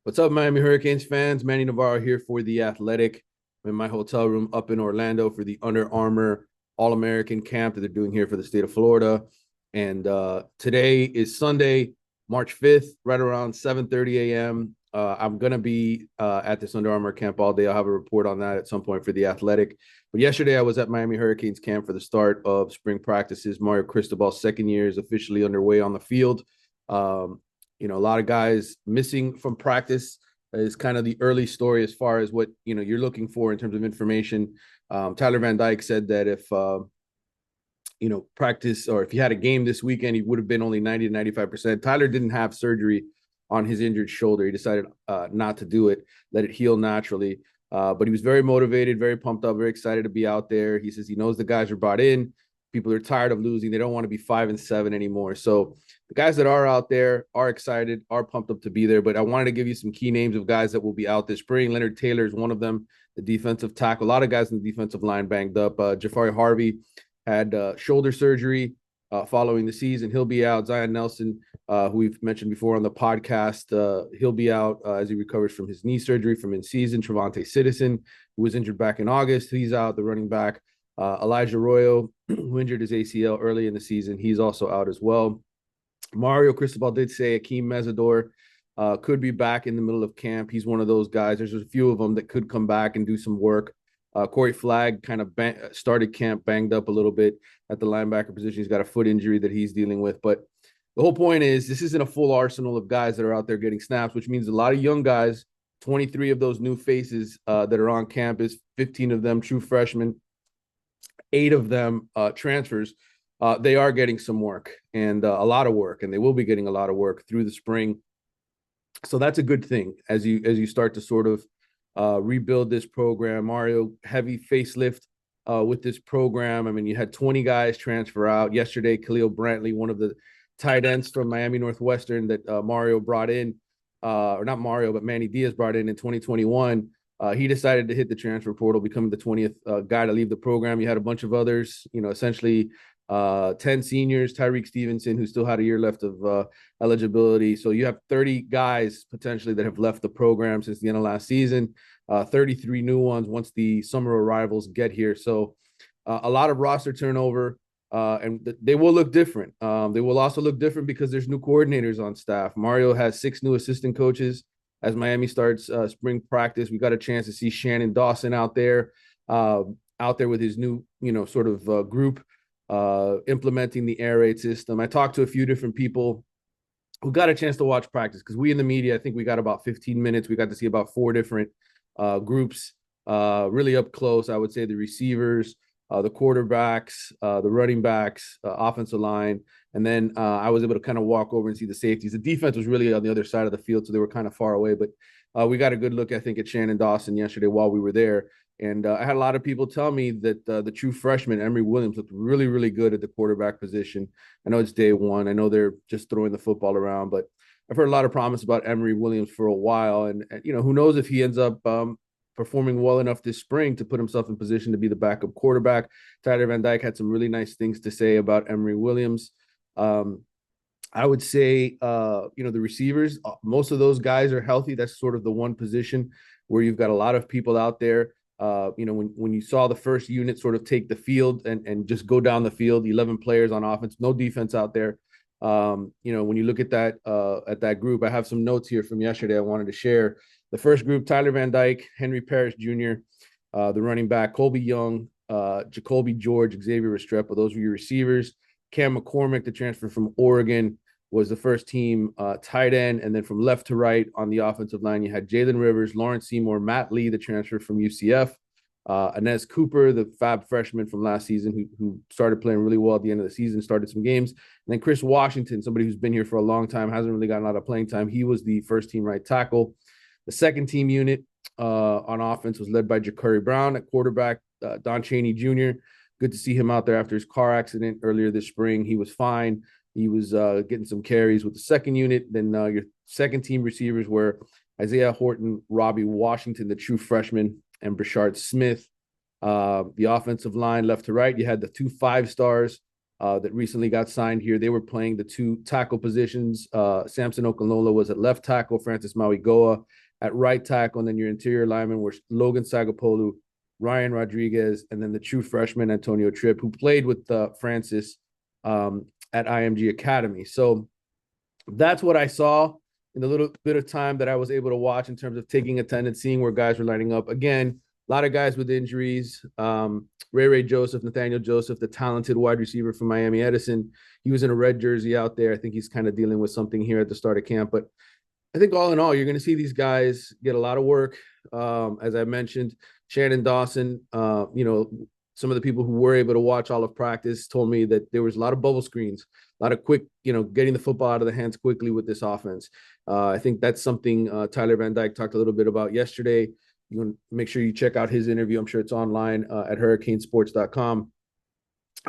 What's up, Miami Hurricanes fans? Manny Navarro here for The Athletic. I'm in my hotel room up in Orlando for the Under Armour All-American camp that they're doing here for the state of Florida. And today is Sunday, March 5th, right around 7:30 a.m. I'm going to be at this Under Armour camp all day. I'll have a report on that at some point for The Athletic. But yesterday I was at Miami Hurricanes camp for the start of spring practices. Mario Cristobal's second year is officially underway on the field. Um, a lot of guys missing from practice is kind of the early story as far as what you're looking for in terms of information. Tyler Van Dyke said that if practice, or if he had a game this weekend, he would have been only 90 to 95%. Tyler didn't have surgery on his injured shoulder. He decided not to do it, let it heal naturally. But he was very motivated, very pumped up, very excited to be out there. He says he knows the guys are brought in. People are tired of losing. They don't want to be 5-7 anymore. So the guys that are out there are excited, are pumped up to be there. But I wanted to give you some key names of guys that will be out this spring. Leonard Taylor is one of them, the defensive tackle. A lot of guys in the defensive line banged up. Jafari Harvey had shoulder surgery following the season. He'll be out. Zion Nelson, who we've mentioned before on the podcast, he'll be out as he recovers from his knee surgery from in season. Trevante Citizen, who was injured back in August, he's out. The running back, Elijah Arroyo, who injured his ACL early in the season, he's also out as well. Mario Cristobal did say Akeem Mesidor could be back in the middle of camp. He's one of those guys. There's a few of them that could come back and do some work. Corey Flagg kind of started camp banged up a little bit at the linebacker position. He's got a foot injury that he's dealing with. But the whole point is this isn't a full arsenal of guys that are out there getting snaps, which means a lot of young guys, 23 of those new faces that are on campus, 15 of them true freshmen, 8 of them transfers. They are getting some work and a lot of work, and they will be getting a lot of work through the spring. So that's a good thing as you start to sort of rebuild this program. Mario, heavy facelift with this program. I mean, you had 20 guys transfer out yesterday. Khalil Brantley, one of the tight ends from Miami Northwestern that Mario brought in, or not Mario, but Manny Diaz brought in 2021. He decided to hit the transfer portal, becoming the 20th guy to leave the program. You had a bunch of others, essentially 10 seniors, Tyreek Stevenson, who still had a year left of eligibility. So you have 30 guys potentially that have left the program since the end of last season, 33 new ones once the summer arrivals get here. So a lot of roster turnover, and they will look different. They will also look different because there's new coordinators on staff. Mario has 6 new assistant coaches. As Miami starts spring practice, we got a chance to see Shannon Dawson out there with his new, sort of group implementing the air raid system. I talked to a few different people who got a chance to watch practice because we in the media, I think we got about 15 minutes. We got to see about 4 different groups really up close. I would say the receivers, the quarterbacks, the running backs, offensive line. And then I was able to kind of walk over and see the safeties. The defense was really on the other side of the field, so they were kind of far away. But we got a good look, I think, at Shannon Dawson yesterday while we were there. And I had a lot of people tell me that the true freshman, Emory Williams, looked really, really good at the quarterback position. I know it's day one. I know they're just throwing the football around, but I've heard a lot of promise about Emory Williams for a while. And who knows if he ends up performing well enough this spring to put himself in position to be the backup quarterback. Tyler Van Dyke had some really nice things to say about Emory Williams. I would say, the receivers, most of those guys are healthy. That's sort of the one position where you've got a lot of people out there. When you saw the first unit sort of take the field and just go down the field, 11 players on offense, no defense out there. When you look at that group, I have some notes here from yesterday I wanted to share. The first group, Tyler Van Dyke, Henry Parrish Jr., the running back, Colby Young, Jacoby George, Xavier Restrepo. Those were your receivers. Cam McCormick, the transfer from Oregon, was the first team tight end. And then from left to right on the offensive line, you had Jalen Rivers, Lawrence Seymour, Matt Lee, the transfer from UCF, Inez Cooper, the fab freshman from last season who started playing really well at the end of the season, started some games. And then Chris Washington, somebody who's been here for a long time, hasn't really gotten a lot of playing time. He was the first team right tackle. The second team unit on offense was led by Ja'Cory Brown at quarterback, Don Chaney Jr. Good to see him out there after his car accident earlier this spring. He was fine. He was getting some carries with the second unit. Then your second team receivers were Isaiah Horton, Robbie Washington, the true freshman, and Brashard Smith. The offensive line left to right, you had the 2 5-stars, that recently got signed here. They were playing the two tackle positions. Samson Okanola was at left tackle, Francis Mauigoa at right tackle, and then your interior linemen were Logan Sagapolu, Ryan Rodriguez, and then the true freshman Antonio Tripp, who played with Francis at IMG Academy. So that's what I saw in the little bit of time that I was able to watch in terms of taking attendance, seeing where guys were lining up. Again, a lot of guys with injuries. Ray Joseph, Nathaniel Joseph, the talented wide receiver from Miami Edison. He was in a red jersey out there. I think he's kind of dealing with something here at the start of camp. But I think all in all, you're going to see these guys get a lot of work. As I mentioned, Shannon Dawson, some of the people who were able to watch all of practice told me that there was a lot of bubble screens, a lot of quick, getting the football out of the hands quickly with this offense. I think that's something Tyler Van Dyke talked a little bit about yesterday. You want to make sure you check out his interview. I'm sure it's online at hurricanesports.com.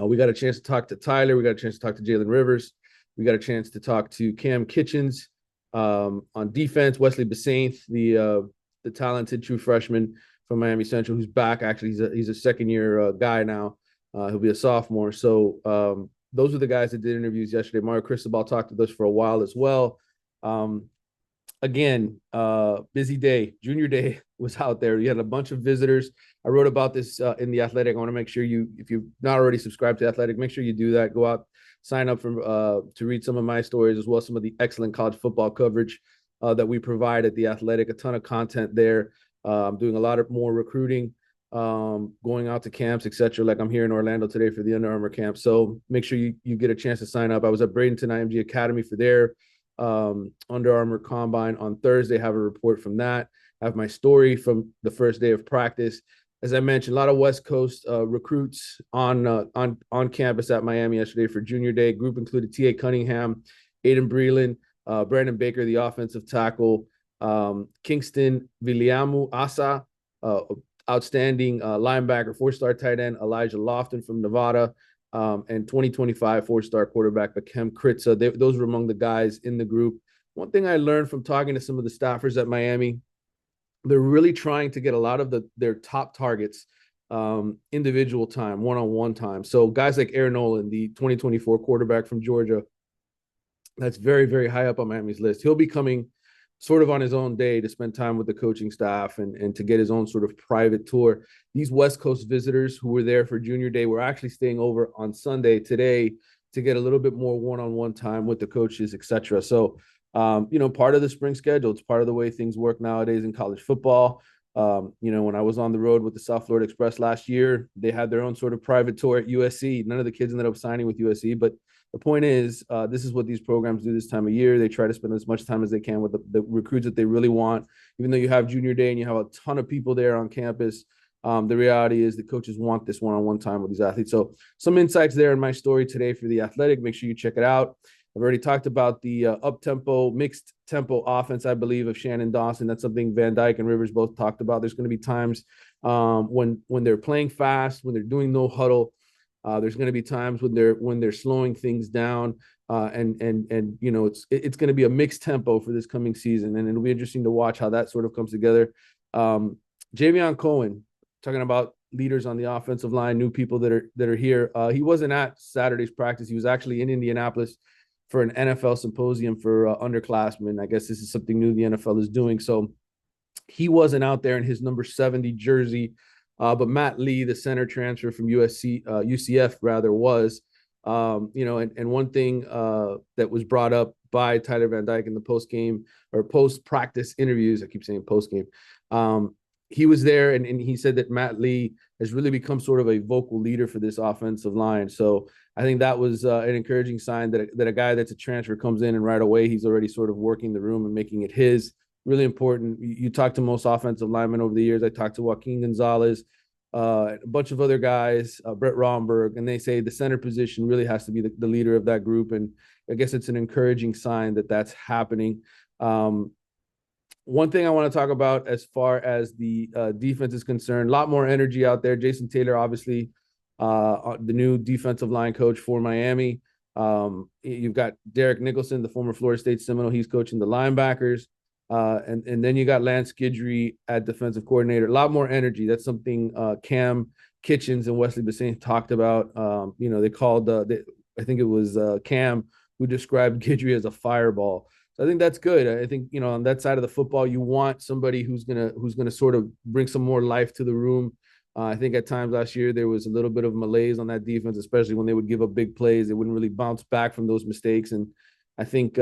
We got a chance to talk to Tyler. We got a chance to talk to Jalen Rivers. We got a chance to talk to Cam Kitchens on defense. Wesley Besainth, the talented true freshman from Miami Central, who's back. Actually, he's a second-year guy now. He'll be a sophomore. So those are the guys that did interviews yesterday. Mario Cristobal talked to us for a while as well. Again, busy day. Junior Day was out there. You had a bunch of visitors. I wrote about this in The Athletic. I want to make sure if you've not already subscribed to The Athletic, make sure you do that. Go out, sign up to read some of my stories, as well as some of the excellent college football coverage that we provide at The Athletic. A ton of content there. I'm doing a lot of more recruiting, going out to camps, etc. Like I'm here in Orlando today for the Under Armour camp. So make sure you get a chance to sign up. I was at Bradenton IMG Academy for their Under Armour Combine on Thursday. Have a report from that. I have my story from the first day of practice. As I mentioned, a lot of West Coast recruits on campus at Miami yesterday for Junior Day. Group included T.A. Cunningham, Aiden Breland, Brandon Baker, the offensive tackle, Kingston Viliamu Asa, outstanding linebacker, 4-star tight end Elijah Lofton from Nevada, and 2025 4-star quarterback Bakem Kritza. Those were among the guys in the group. One thing I learned from talking to some of the staffers at Miami, they're really trying to get a lot of their top targets individual time, one-on-one time. So guys like Aaron Nolan, the 2024 quarterback from Georgia, that's very, very high up on Miami's list. He'll be coming sort of on his own day to spend time with the coaching staff and to get his own sort of private tour. These West Coast visitors who were there for Junior Day were actually staying over on Sunday today to get a little bit more one-on-one time with the coaches, etc. So, part of the spring schedule, it's part of the way things work nowadays in college football. When I was on the road with the South Florida Express last year, they had their own sort of private tour at USC. None of the kids ended up signing with USC, but the point is, this is what these programs do this time of year. They try to spend as much time as they can with the recruits that they really want. Even though you have Junior Day and you have a ton of people there on campus, the reality is the coaches want this one-on-one time with these athletes. So some insights there in my story today for The Athletic. Make sure you check it out. I've already talked about the up-tempo, mixed-tempo offense, I believe, of Shannon Dawson. That's something Van Dyke and Rivers both talked about. There's going to be times when they're playing fast, when they're doing no huddle. There's going to be times when they're slowing things down, and it's going to be a mixed tempo for this coming season, and it'll be interesting to watch how that sort of comes together. Javion Cohen, talking about leaders on the offensive line, new people that are here. He wasn't at Saturday's practice. He was actually in Indianapolis for an NFL symposium for underclassmen. I guess this is something new the NFL is doing. So he wasn't out there in his number 70 jersey. But Matt Lee, the center transfer from UCF rather, was, and one thing that was brought up by Tyler Van Dyke in the post-game or post-practice interviews, I keep saying post-game, he was there and he said that Matt Lee has really become sort of a vocal leader for this offensive line. So I think that was an encouraging sign that a guy that's a transfer comes in and right away he's already sort of working the room and making it his. Really important. You talk to most offensive linemen over the years. I talked to Joaquin Gonzalez, a bunch of other guys, Brett Romberg, and they say the center position really has to be the leader of that group. And I guess it's an encouraging sign that that's happening. One thing I want to talk about as far as the defense is concerned, a lot more energy out there. Jason Taylor, obviously, the new defensive line coach for Miami. You've got Derek Nicholson, the former Florida State Seminole. He's coaching the linebackers. And then you got Lance Guidry at defensive coordinator. A lot more energy. That's something Cam Kitchens and Wesley Bassine talked about. They called I think it was Cam who described Guidry as a fireball. So I think that's good. I think, you know, on that side of the football, you want somebody who's gonna sort of bring some more life to the room. I think at times last year there was a little bit of malaise on that defense, especially when they would give up big plays. They wouldn't really bounce back from those mistakes, and I think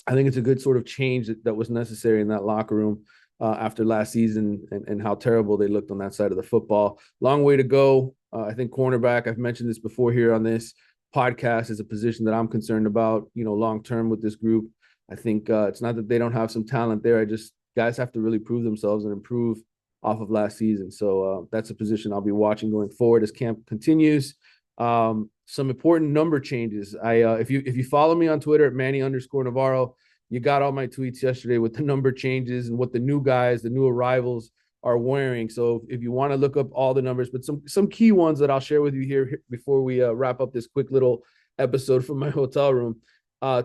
I think it's a good sort of change that was necessary in that locker room after last season and how terrible they looked on that side of the football. Long way to go. I think cornerback, I've mentioned this before here on this podcast, is a position that I'm concerned about, you know, long term with this group. I think it's not that they don't have some talent there. I just, guys have to really prove themselves and improve off of last season. So that's a position I'll be watching going forward as camp continues. Some important number changes. If you follow me on Twitter at Manny_Navarro, you got all my tweets yesterday with the number changes and what the new guys, the new arrivals are wearing. So if you want to look up all the numbers, but some key ones that I'll share with you here before we wrap up this quick little episode from my hotel room.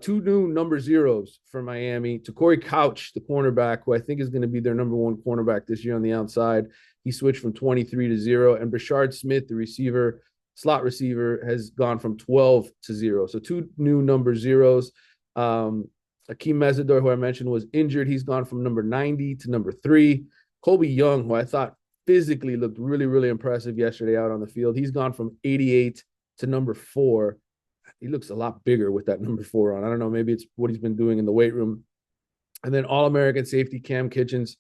Two new number zeros for Miami. To Corey Couch, the cornerback, who I think is going to be their number one cornerback this year on the outside. He switched from 23 to 0. And Brashard Smith, the receiver, slot receiver, has gone from 12 to 0. So two new number zeros. Akeem Mesidor, who I mentioned, was injured. He's gone from number 90 to number 3. Colby Young, who I thought physically looked really, really impressive yesterday out on the field, he's gone from 88 to number 4. He looks a lot bigger with that number 4 on. I don't know, maybe it's what he's been doing in the weight room. And then All-American safety Cam Kitchens,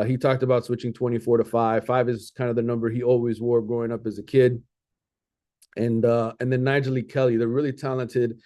he talked about switching 24 to 5. 5 is kind of the number he always wore growing up as a kid. And then Nigel Lee Kelly, the really talented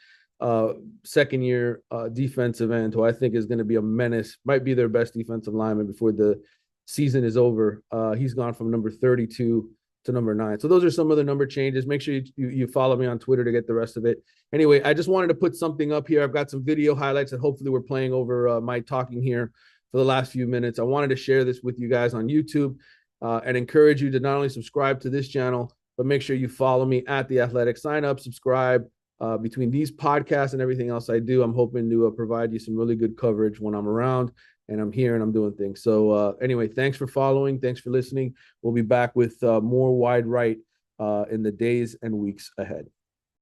second-year defensive end, who I think is going to be a menace, might be their best defensive lineman before the season is over. He's gone from number 32 to number 9. So those are some of the number changes. Make sure you follow me on Twitter to get the rest of it. Anyway, I just wanted to put something up here. I've got some video highlights that hopefully we're playing over my talking here for the last few minutes. I wanted to share this with you guys on YouTube and encourage you to not only subscribe to this channel, but make sure you follow me at The Athletic. Sign up, subscribe. Between these podcasts and everything else I do, I'm hoping to provide you some really good coverage when I'm around and I'm here and I'm doing things. So anyway, thanks for following. Thanks for listening. We'll be back with more Wide Right in the days and weeks ahead.